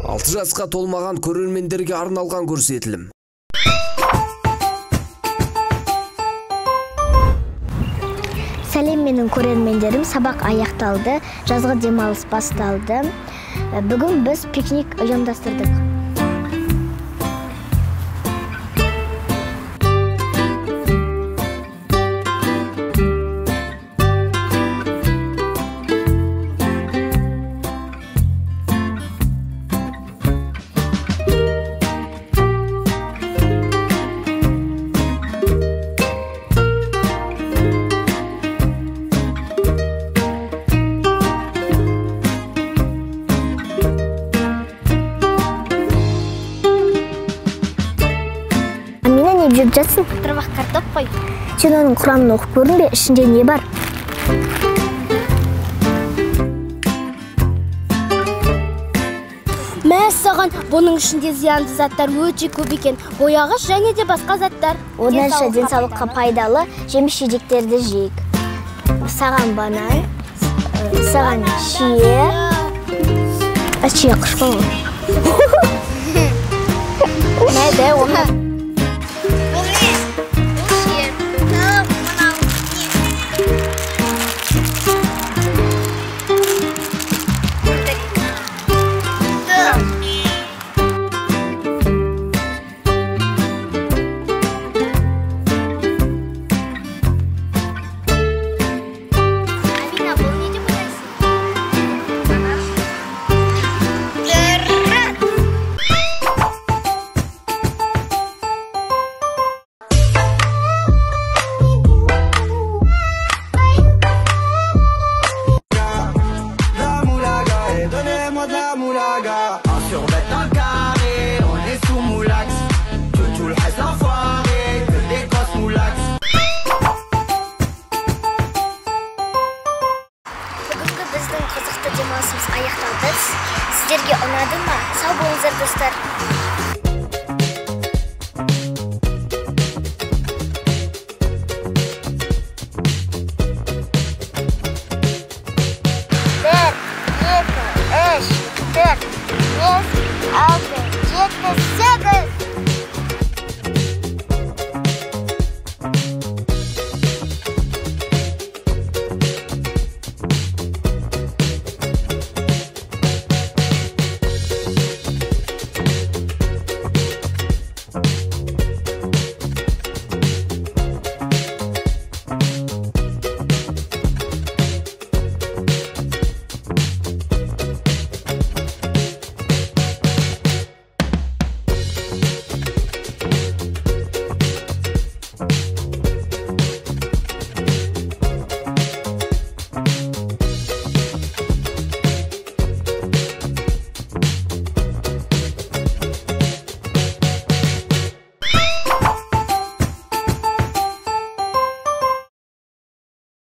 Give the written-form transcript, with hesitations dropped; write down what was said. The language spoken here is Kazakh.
6 жасқа толмаған көрермендерге арналған көрсетілім. Сәлем менің көрермендерім, сабақ аяқталды, жазғы демалыс басталды. Бүгін біз пикник ұйымдастырдық. Жүріп жатсың? Тырбақ картоп қой. Сен оның құрамын оқып көрдің бе? Ішінде не бар? Мәссаған, бұның ішінде зиянды заттар өте көп екен. Бояғыш және де басқа заттар. Оданша денсаулыққа пайдалы жеміс-жидектерді жейік. Саған банан, саған шие қышқы ғой. Нәді оны? Біздің қызықты демалысымыз аяқталды. Сіздерге ұнады ма? Сау болыңыздар, достар. Bir, iki, üç, dört, beş, altı, yedi, sekiz.